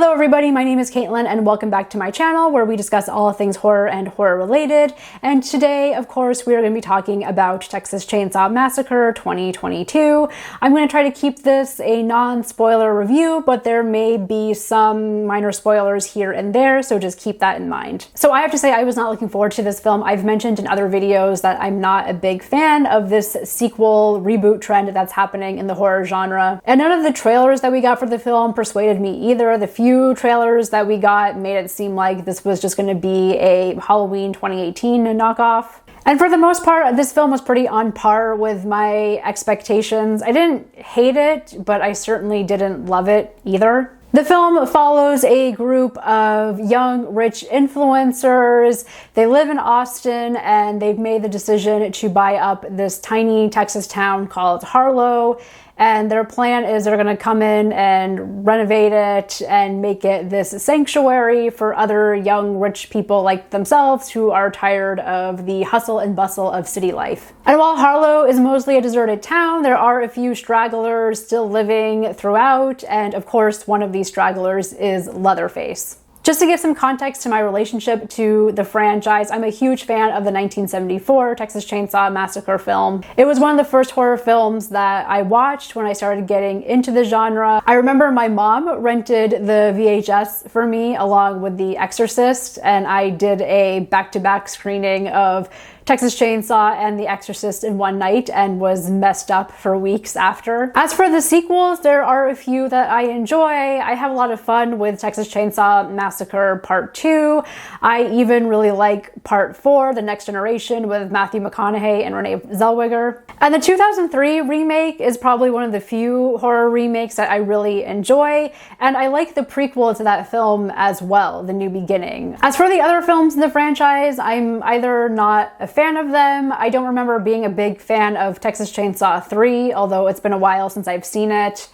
Hello everybody, my name is Caitlin and welcome back to my channel where we discuss all things horror and horror related. And today, of course, we are going to be talking about Texas Chainsaw Massacre 2022. I'm going to try to keep this a non-spoiler review, but there may be some minor spoilers here and there, so just keep that in mind. So I have to say I was not looking forward to this film. I've mentioned in other videos that I'm not a big fan of this sequel reboot trend that's happening in the horror genre. And none of the trailers that we got for the film persuaded me either. The few trailers that we got made it seem like this was just going to be a Halloween 2018 knockoff. And for the most part, this film was pretty on par with my expectations. I didn't hate it, but I certainly didn't love it either. The film follows a group of young, rich influencers. They live in Austin and they've made the decision to buy up this tiny Texas town called Harlow. And their plan is they're going to come in and renovate it and make it this sanctuary for other young, rich people like themselves who are tired of the hustle and bustle of city life. And while Harlow is mostly a deserted town, there are a few stragglers still living throughout. And of course, one of these stragglers is Leatherface. Just to give some context to my relationship to the franchise, I'm a huge fan of the 1974 Texas Chainsaw Massacre film. It was one of the first horror films that I watched when I started getting into the genre. I remember my mom rented the VHS for me along with The Exorcist, and I did a back-to-back screening of Texas Chainsaw and The Exorcist in one night and was messed up for weeks after. As for the sequels, there are a few that I enjoy. I have a lot of fun with Texas Chainsaw Massacre Part 2. I even really like Part 4, The Next Generation, with Matthew McConaughey and Renee Zellweger. And the 2003 remake is probably one of the few horror remakes that I really enjoy, and I like the prequel to that film as well, The New Beginning. As for the other films in the franchise, I'm either not a fan of them. I don't remember being a big fan of Texas Chainsaw 3, although it's been a while since I've seen it.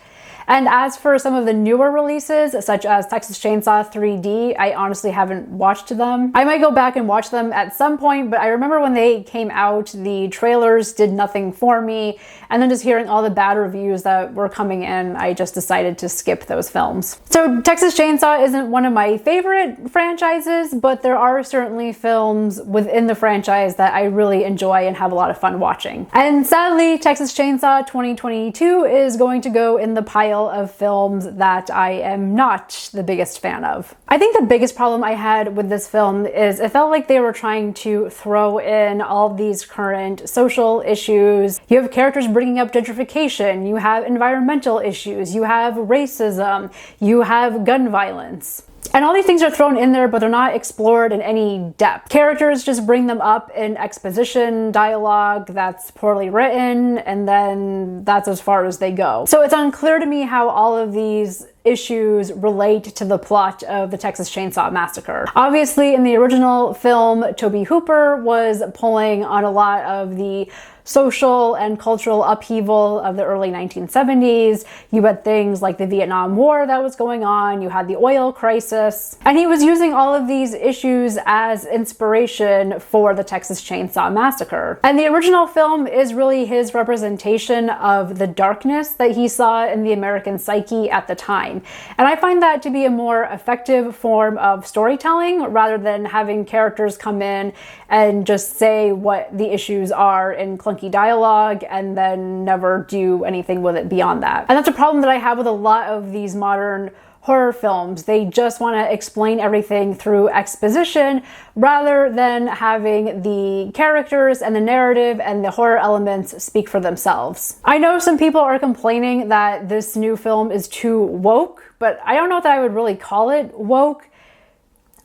And as for some of the newer releases, such as Texas Chainsaw 3D, I honestly haven't watched them. I might go back and watch them at some point, but I remember when they came out, the trailers did nothing for me, and then just hearing all the bad reviews that were coming in, I just decided to skip those films. So Texas Chainsaw isn't one of my favorite franchises, but there are certainly films within the franchise that I really enjoy and have a lot of fun watching. And sadly, Texas Chainsaw 2022 is going to go in the pile of films that I am not the biggest fan of. I think the biggest problem I had with this film is it felt like they were trying to throw in all these current social issues. You have characters bringing up gentrification, you have environmental issues, you have racism, you have gun violence. And all these things are thrown in there, but they're not explored in any depth. Characters just bring them up in exposition dialogue that's poorly written, and then that's as far as they go. So it's unclear to me how all of these issues relate to the plot of the Texas Chainsaw Massacre. Obviously, in the original film, Tobe Hooper was pulling on a lot of the social and cultural upheaval of the early 1970s. You had things like the Vietnam War that was going on, you had the oil crisis, and he was using all of these issues as inspiration for the Texas Chainsaw Massacre. And the original film is really his representation of the darkness that he saw in the American psyche at the time. And I find that to be a more effective form of storytelling rather than having characters come in and just say what the issues are in clunky dialogue and then never do anything with it beyond that. And that's a problem that I have with a lot of these modern horror films. They just want to explain everything through exposition rather than having the characters and the narrative and the horror elements speak for themselves. I know some people are complaining that this new film is too woke, but I don't know that I would really call it woke.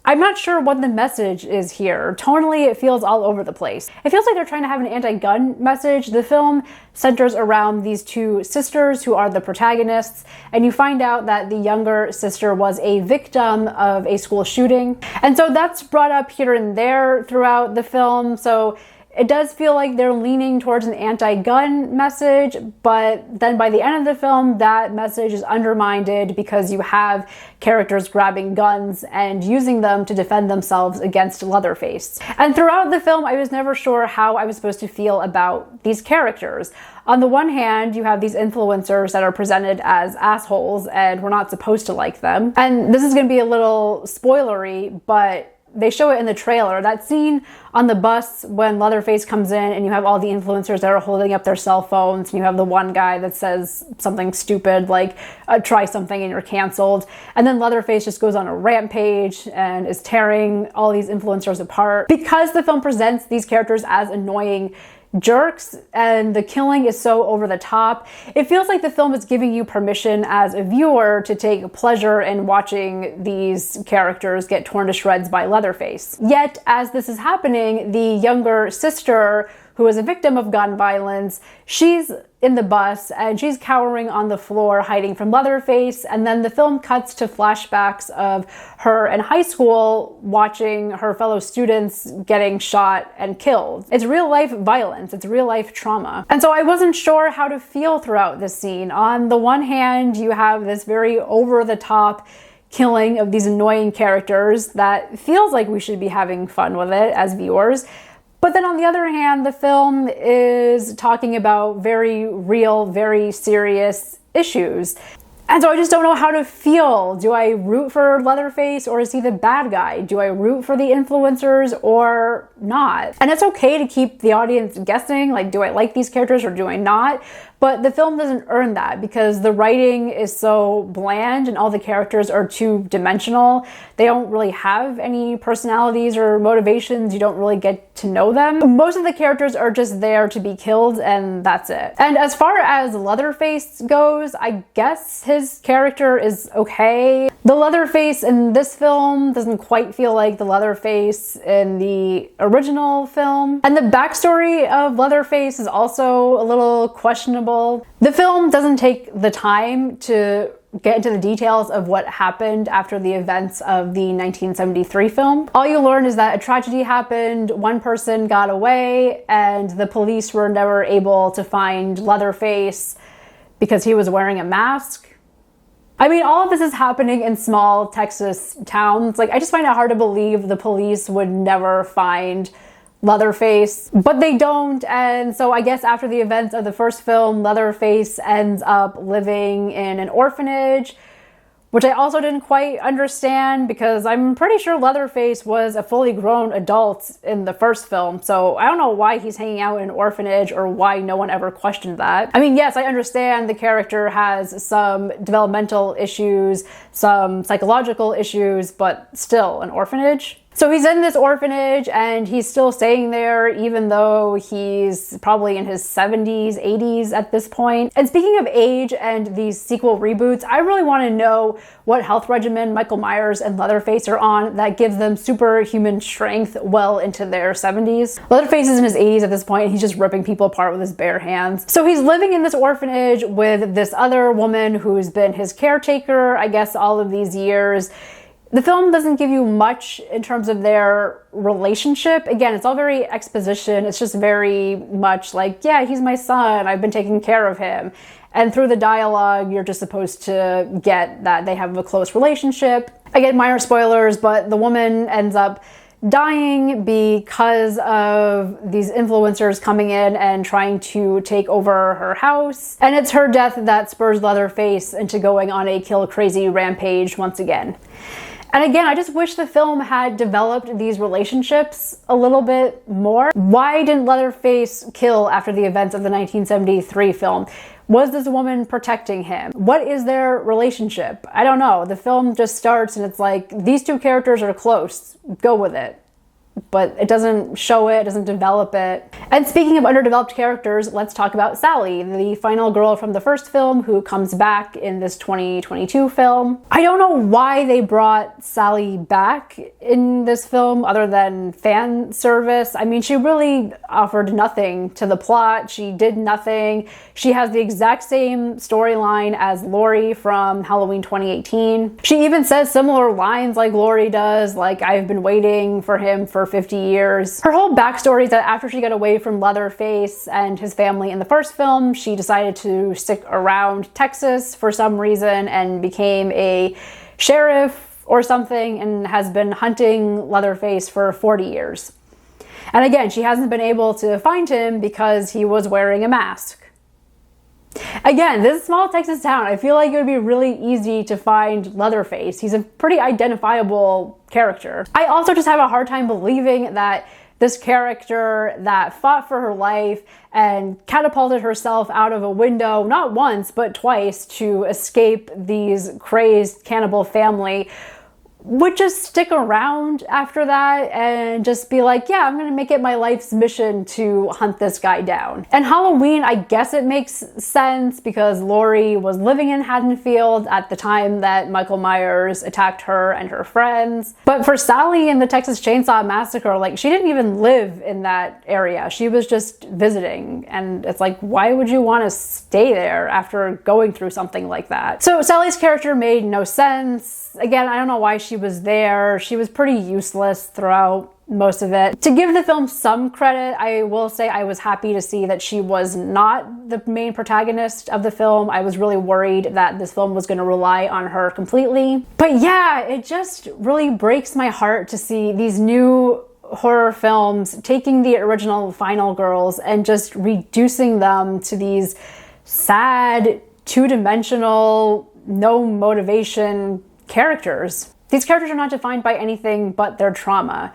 I'm not sure what the message is here. Tonally, it feels all over the place. It feels like they're trying to have an anti-gun message. The film centers around these two sisters who are the protagonists, and you find out that the younger sister was a victim of a school shooting. And so that's brought up here and there throughout the film. So It does feel like they're leaning towards an anti-gun message, but then by the end of the film, that message is undermined because you have characters grabbing guns and using them to defend themselves against Leatherface. And throughout the film, I was never sure how I was supposed to feel about these characters. On the one hand, you have these influencers that are presented as assholes, and we're not supposed to like them. And this is going to be a little spoilery, but they show it in the trailer. That scene on the bus when Leatherface comes in and you have all the influencers that are holding up their cell phones, and you have the one guy that says something stupid like, try something and you're canceled. And then Leatherface just goes on a rampage and is tearing all these influencers apart. Because the film presents these characters as annoying jerks and the killing is so over the top, it feels like the film is giving you permission as a viewer to take pleasure in watching these characters get torn to shreds by Leatherface. Yet, as this is happening, the younger sister, who is a victim of gun violence, she's in the bus and she's cowering on the floor hiding from Leatherface, and then the film cuts to flashbacks of her in high school watching her fellow students getting shot and killed. It's real life violence, it's real life trauma. And so I wasn't sure how to feel throughout this scene. On the one hand, you have this very over the top killing of these annoying characters that feels like we should be having fun with it as viewers. But then on the other hand, the film is talking about very real, very serious issues. And so I just don't know how to feel. Do I root for Leatherface, or is he the bad guy? Do I root for the influencers or not? And it's okay to keep the audience guessing, like, do I like these characters or do I not? But the film doesn't earn that because the writing is so bland and all the characters are two-dimensional. They don't really have any personalities or motivations. You don't really get to know them. Most of the characters are just there to be killed, and that's it. And as far as Leatherface goes, I guess his character is okay. The Leatherface in this film doesn't quite feel like the Leatherface in the original film. And the backstory of Leatherface is also a little questionable. The film doesn't take the time to get into the details of what happened after the events of the 1973 film. All you learn is that a tragedy happened, one person got away, and the police were never able to find Leatherface because he was wearing a mask. I mean, all of this is happening in small Texas towns. Like, I just find it hard to believe the police would never find Leatherface, but they don't. And so I guess after the events of the first film, Leatherface ends up living in an orphanage, which I also didn't quite understand because I'm pretty sure Leatherface was a fully grown adult in the first film. So I don't know why he's hanging out in an orphanage or why no one ever questioned that. I mean, yes, I understand the character has some developmental issues, some psychological issues, but still, an orphanage? So he's in this orphanage and he's still staying there even though he's probably in his 70s, 80s at this point. And speaking of age and these sequel reboots, I really want to know what health regimen Michael Myers and Leatherface are on that gives them superhuman strength well into their 70s. Leatherface is in his 80s at this point and he's just ripping people apart with his bare hands. So he's living in this orphanage with this other woman who's been his caretaker, I guess, all of these years. The film doesn't give you much in terms of their relationship. Again, it's all very exposition. It's just very much like, yeah, he's my son. I've been taking care of him. And through the dialogue, you're just supposed to get that they have a close relationship. Again, minor spoilers, but the woman ends up dying because of these influencers coming in and trying to take over her house. And it's her death that spurs Leatherface into going on a kill crazy rampage once again. And again, I just wish the film had developed these relationships a little bit more. Why didn't Leatherface kill after the events of the 1973 film? Was this woman protecting him? What is their relationship? I don't know. The film just starts and it's like, these two characters are close. Go with it. But it doesn't show it, doesn't develop it. And speaking of underdeveloped characters, let's talk about Sally, the final girl from the first film who comes back in this 2022 film. I don't know why they brought Sally back in this film other than fan service. I mean, she really offered nothing to the plot. She did nothing. She has the exact same storyline as Laurie from Halloween 2018. She even says similar lines like Laurie does, like, I've been waiting for him for over 50 years. Her whole backstory is that after she got away from Leatherface and his family in the first film, she decided to stick around Texas for some reason and became a sheriff or something, and has been hunting Leatherface for 40 years. And again, she hasn't been able to find him because he was wearing a mask. Again, this small Texas town, I feel like it would be really easy to find Leatherface. He's a pretty identifiable character. I also just have a hard time believing that this character that fought for her life and catapulted herself out of a window, not once, but twice, to escape these crazed cannibal family, would just stick around after that and just be like, yeah, I'm gonna make it my life's mission to hunt this guy down. And Halloween, I guess it makes sense because Laurie was living in Haddonfield at the time that Michael Myers attacked her and her friends. But for Sally in the Texas Chainsaw Massacre, like, she didn't even live in that area. She was just visiting. And it's like, why would you want to stay there after going through something like that? So Sally's character made no sense. Again, I don't know why she was there. She was pretty useless throughout most of it. To give the film some credit, I will say I was happy to see that she was not the main protagonist of the film. I was really worried that this film was going to rely on her completely. But yeah, it just really breaks my heart to see these new horror films taking the original Final Girls and just reducing them to these sad, two-dimensional, no motivation characters. These characters are not defined by anything but their trauma.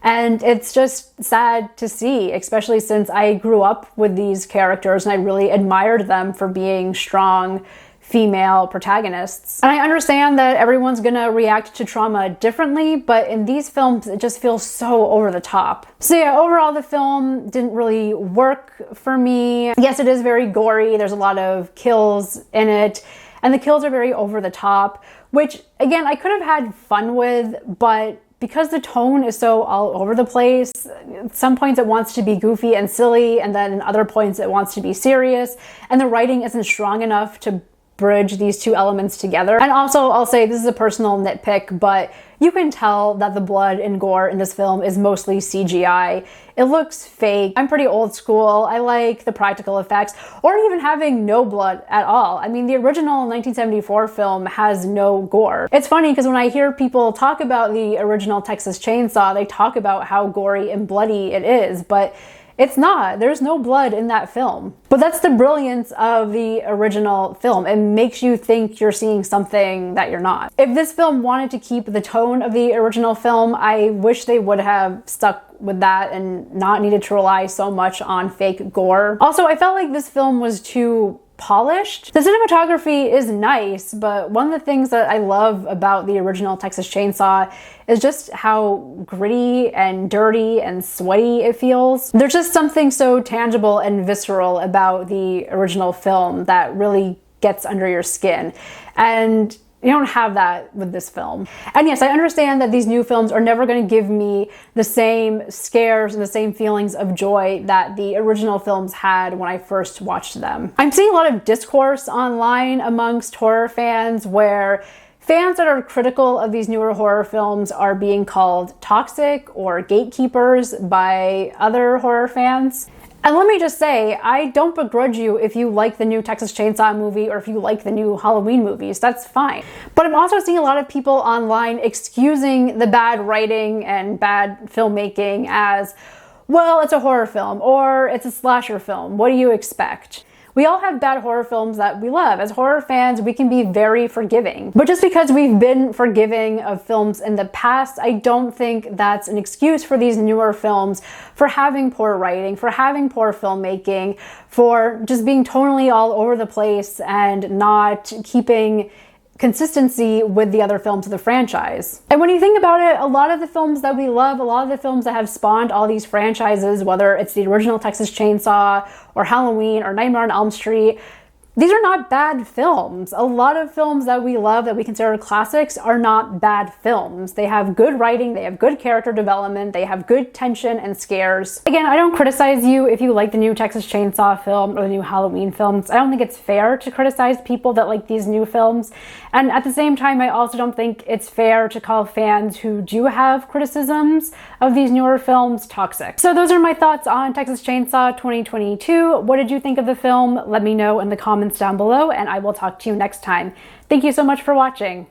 And it's just sad to see, especially since I grew up with these characters and I really admired them for being strong female protagonists. And I understand that everyone's gonna react to trauma differently, but in these films, it just feels so over the top. So yeah, overall, the film didn't really work for me. Yes, it is very gory. There's a lot of kills in it, and the kills are very over the top, which again, I could have had fun with, but because the tone is so all over the place, at some points it wants to be goofy and silly, and then at other points it wants to be serious, and the writing isn't strong enough to bridge these two elements together. And also, I'll say this is a personal nitpick, but you can tell that the blood and gore in this film is mostly CGI. It looks fake. I'm pretty old school. I like the practical effects, or even having no blood at all. I mean, the original 1974 film has no gore. It's funny because when I hear people talk about the original Texas Chainsaw, they talk about how gory and bloody it is, but it's not. There's no blood in that film. But that's the brilliance of the original film. It makes you think you're seeing something that you're not. If this film wanted to keep the tone of the original film, I wish they would have stuck with that and not needed to rely so much on fake gore. Also, I felt like this film was too polished. The cinematography is nice, but one of the things that I love about the original Texas Chainsaw is just how gritty and dirty and sweaty it feels. There's just something so tangible and visceral about the original film that really gets under your skin. And you don't have that with this film. And yes, I understand that these new films are never going to give me the same scares and the same feelings of joy that the original films had when I first watched them. I'm seeing a lot of discourse online amongst horror fans where fans that are critical of these newer horror films are being called toxic or gatekeepers by other horror fans. And let me just say, I don't begrudge you if you like the new Texas Chainsaw movie or if you like the new Halloween movies, that's fine. But I'm also seeing a lot of people online excusing the bad writing and bad filmmaking as, well, it's a horror film or it's a slasher film. What do you expect? We all have bad horror films that we love. As horror fans, we can be very forgiving. But just because we've been forgiving of films in the past, I don't think that's an excuse for these newer films for having poor writing, for having poor filmmaking, for just being tonally all over the place and not keeping consistency with the other films of the franchise. And when you think about it, a lot of the films that we love, a lot of the films that have spawned all these franchises, whether it's the original Texas Chainsaw or Halloween or Nightmare on Elm Street, These are not bad films. A lot of films that we love, that we consider classics, are not bad films. They have good writing, they have good character development, they have good tension and scares. Again, I don't criticize you if you like the new Texas Chainsaw film or the new Halloween films. I don't think it's fair to criticize people that like these new films. And at the same time, I also don't think it's fair to call fans who do have criticisms of these newer films toxic. So those are my thoughts on Texas Chainsaw 2022. What did you think of the film? Let me know in the comments down below, and I will talk to you next time. Thank you so much for watching.